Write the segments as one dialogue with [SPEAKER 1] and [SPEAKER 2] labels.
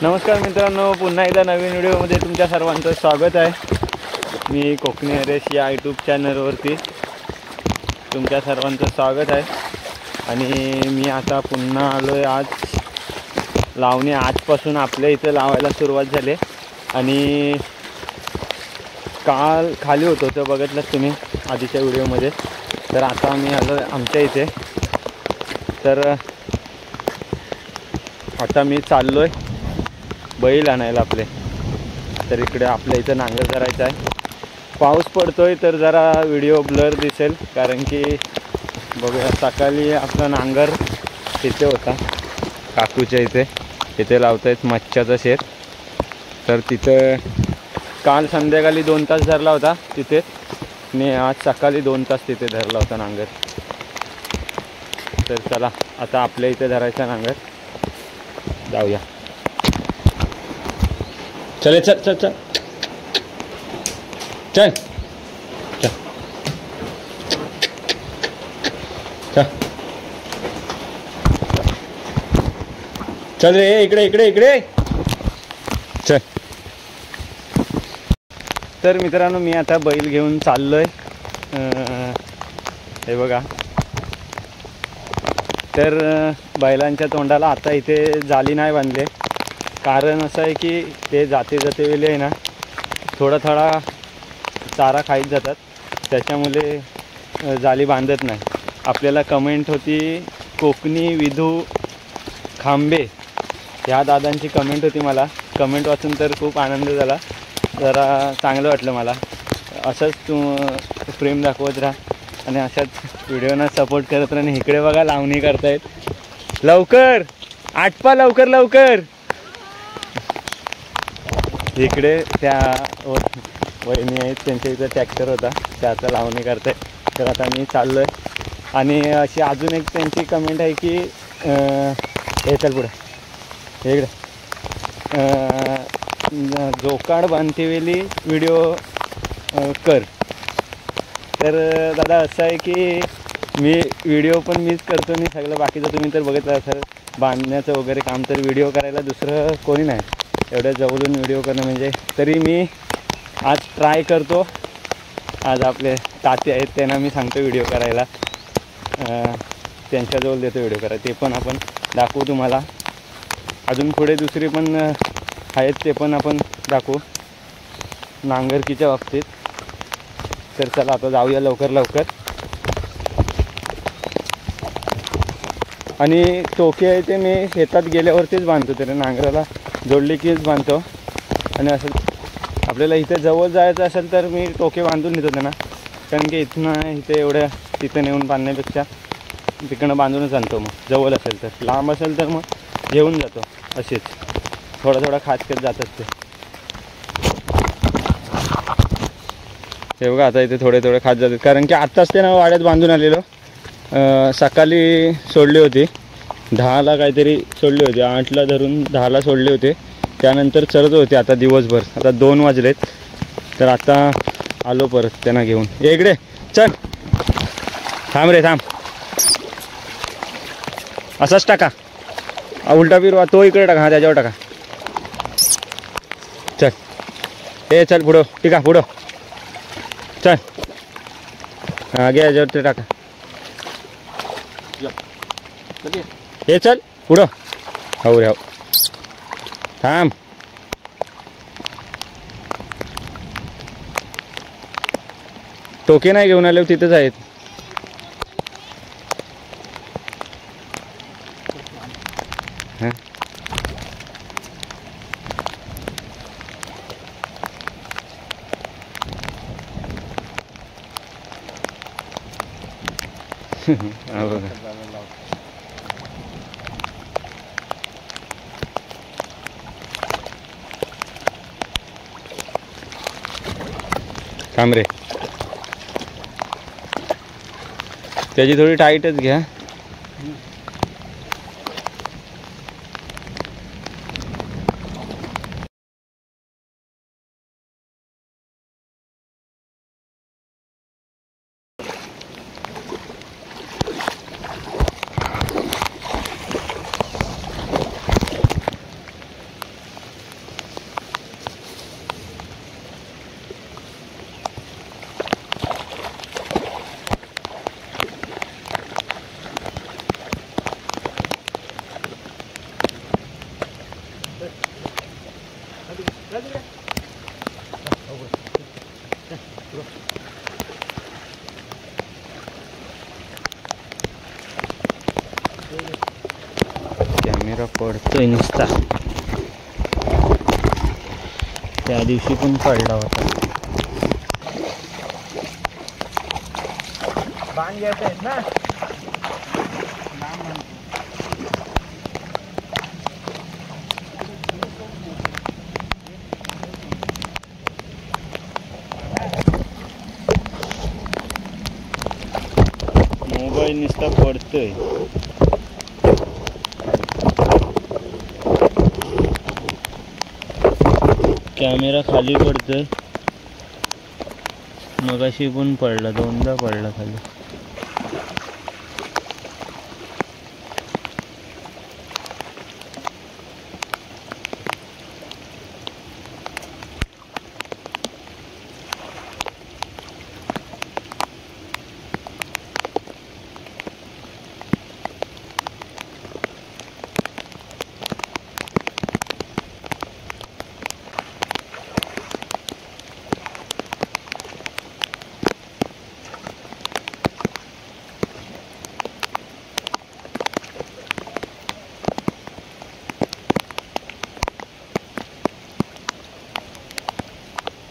[SPEAKER 1] नमस्कार मित्रांनो, पुन्हा एकदा नवीन व्हिडिओमध्ये तुमच्या सर्वांचं स्वागत आहे। मी कोकणी हरेश या यूट्यूब चॅनलवरती तुमच्या सर्वांचं स्वागत आहे। आणि मी आता पुन्हा आलो आहे। आज लावणी आजपासून आपल्या इथे लावायला सुरुवात झाली आणि काल खाली होतो तर बघितलं तुम्ही आधीच्या व्हिडिओमध्ये। तर आता मी आलो आमच्या इथे। तर आता मी चाललो आहे बैल आणायला आपले। तर इकडे आपल्या इथं नांगर धरायचा आहे। पाऊस पडतोय तर जरा व्हिडिओ ब्लर दिसेल, कारण की बघूया सकाळी आपला नांगर तिथे होता काकूच्या इथे लावतायत मच्छाचं शेत। तर तिथे काल संध्याकाळी 2 तास धरला होता तिथे आणि आज सकाळी 2 तास तिथे धरला होता नांगर। तर चला आता आपल्या इथे धरायचा नांगर, जाऊया। चले चल चल चल चल चल चल चल रे, इकडे इकडे इकडे चल। तर मित्रांनो, मी आता बैल घेऊन चाललोय। हे बघा, तर बैलांच्या तोंडाला आता इथे जाली नाही बांधले। कारण असं आहे की ते जाते वेळी आहे ना थोडा चारा खाईत जातात, त्याच्यामुळे जाली बांधत नाही। आपल्याला कमेंट होती कोकणी विधू खांबे ह्या दादांची कमेंट होती। मला कमेंट वाचून तर खूप आनंद झाला, जरा चांगलं वाटलं मला। असंच तू प्रेम दाखवत राहा आणि अशाच व्हिडिओना सपोर्ट करत राहा। आणि इकडे बघा लावणी करतायत, लवकर आटपा, लवकर लवकर। इकडे त्या वहिनी आहेत, त्यांच्या इथं ट्रॅक्टर होता, त्याचा लावणी करते। तर आता मी चाललो आहे। आणि अशी अजून एक त्यांची कमेंट आहे की हे चल पुढे इकडे जोकाड बांधतेवेळी व्हिडिओ कर। तर दादा असं आहे की मी व्हिडिओ पण मीच करतो आणि सगळं बाकीचं तुम्ही तर बघितलं असेल, बांधण्याचं वगैरे काम। तर व्हिडिओ करायला दुसरं कोणी नाही, एवढ्या जवळून व्हिडिओ करणं म्हणजे। तरी मी आज ट्राय करतो। आज आपले ताते आहेत, त्यांना मी सांगतो व्हिडिओ करायला, त्यांच्याजवळ देतो व्हिडिओ करायला। ते पण आपण दाखवू तुम्हाला। अजून पुढे दुसरी पण आहेत, ते पण आपण दाखवू नांगरकीच्या बाबतीत। तर चला आता जाऊया लवकर लवकर। आणि टोके आहे ते मी शेतात गेल्यावरतीच बांधतो, तरी नांगराला जोडली कीच बांधतो। आणि असं आपल्याला इथे जवळ जायचं असेल तर मी टोके बांधून नेतो त्यांना, कारण की इथे एवढ्या तिथं नेऊन बांधण्यापेक्षा तिकडनं बांधूनच आणतो। मग जवळ असेल तर, लांब असेल तर मग घेऊन जातो। असेच थोडा खात करत जातात ते। हे बघा आता इथे थोडे खात जातात, कारण की आत्ताच ते ना वाड्यात बांधून आलेलो। सकाळी सोडली होती 10ला, काहीतरी सोडली होती 8ला धरून 10ला सोडले होते। त्यानंतर चरत होते आता दिवसभर। आता 2 वाजलेत, तर आता आलो परत त्यांना घेऊन। इकडे चल, थांब रे थांब, असाच टाका, उलटा फिरवा, तो इकडे टाका, हा त्याच्यावर टाका। चल हे चल पुढं, ठीक आहे पुढं चल, हा घे याच्यावर ते टाका। हे चल पुढं, हो रे हो, थांब। टोके नाही घेऊन आले, तिथेच आहेत। थांब रे, त्याची थोडी टाईटच घ्या। कॅमेरा पडतोय नुसता. त्या दिवशी पण पडला होता. बांध घ्यायचं आहेत ना. मोबाईल नुसता पडतोय. कॅमेरा खाली पडतोय. मगाशी पण पडला, दोनदा पडला खाली.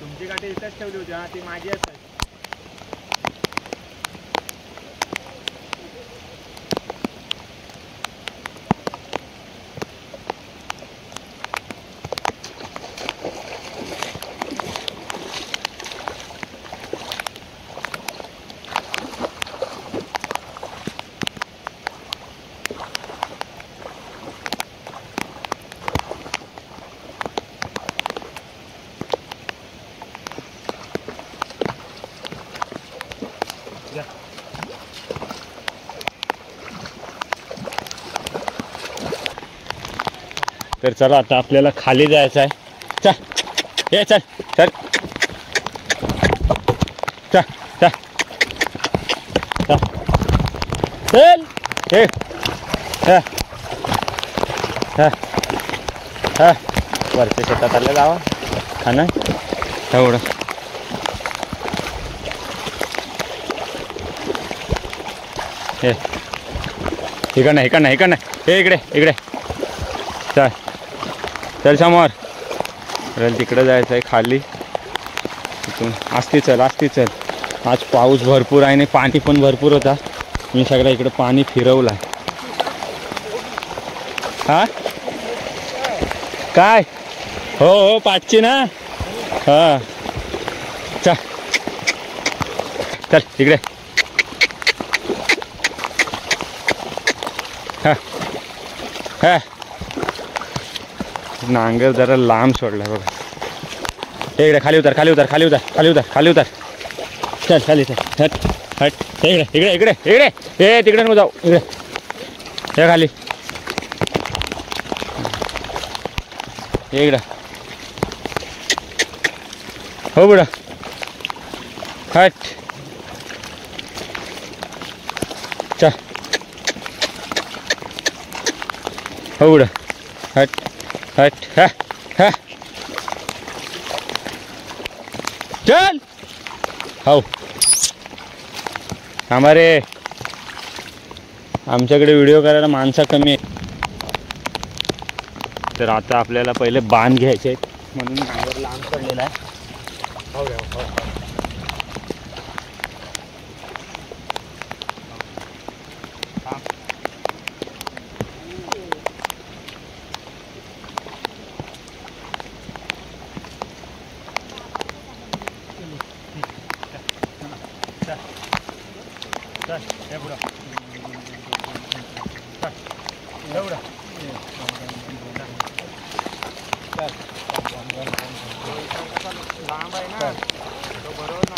[SPEAKER 1] तुमची गाठी इथंच ठेवली होती. हा, ती माझी असेल. तर चला आता आपल्याला खाली जायचं आहे. चल ये, चल चल चल चल चल. हे वरच्या शेतात आले लावा खाणं एवढं. हे इकडं नाही, इकडं नाही, इकडं नाही. हे इकडे इकडे चल चल समोर. आपल्याला तिकडं जायचं आहे खाली. तिथून आस्ती चल, आस्ती चल. आज पाऊस भरपूर आहे आणि पाणी पण भरपूर होता. मी सगळं इकडं पाणी फिरवलं. हा काय? हो हो पाठची ना. हां चल चल इकडे. हां हां नांगर जरा लांब सोडला बघा. इकडे खाली उतर, खाली उतर, खाली उतर, खाली उतर, खाली उतर. चल खाली चल. हट हट. इकडे इकडे इकडे इकडे. हे तिकडे नको जाऊ. इकडे हे खाली. इकडं हो बुडा. हट चल. हो बुडा. हट हट. हा हा चल. हो हमारे आमच्याकडे व्हिडिओ करायला माणसं कमी आहे. तर आता आपल्याला पहिले बांध घ्यायचे आहेत म्हणून नांगर लांब पडलेला आहे. हो हो लांब आहे ना तो बरोबर ना.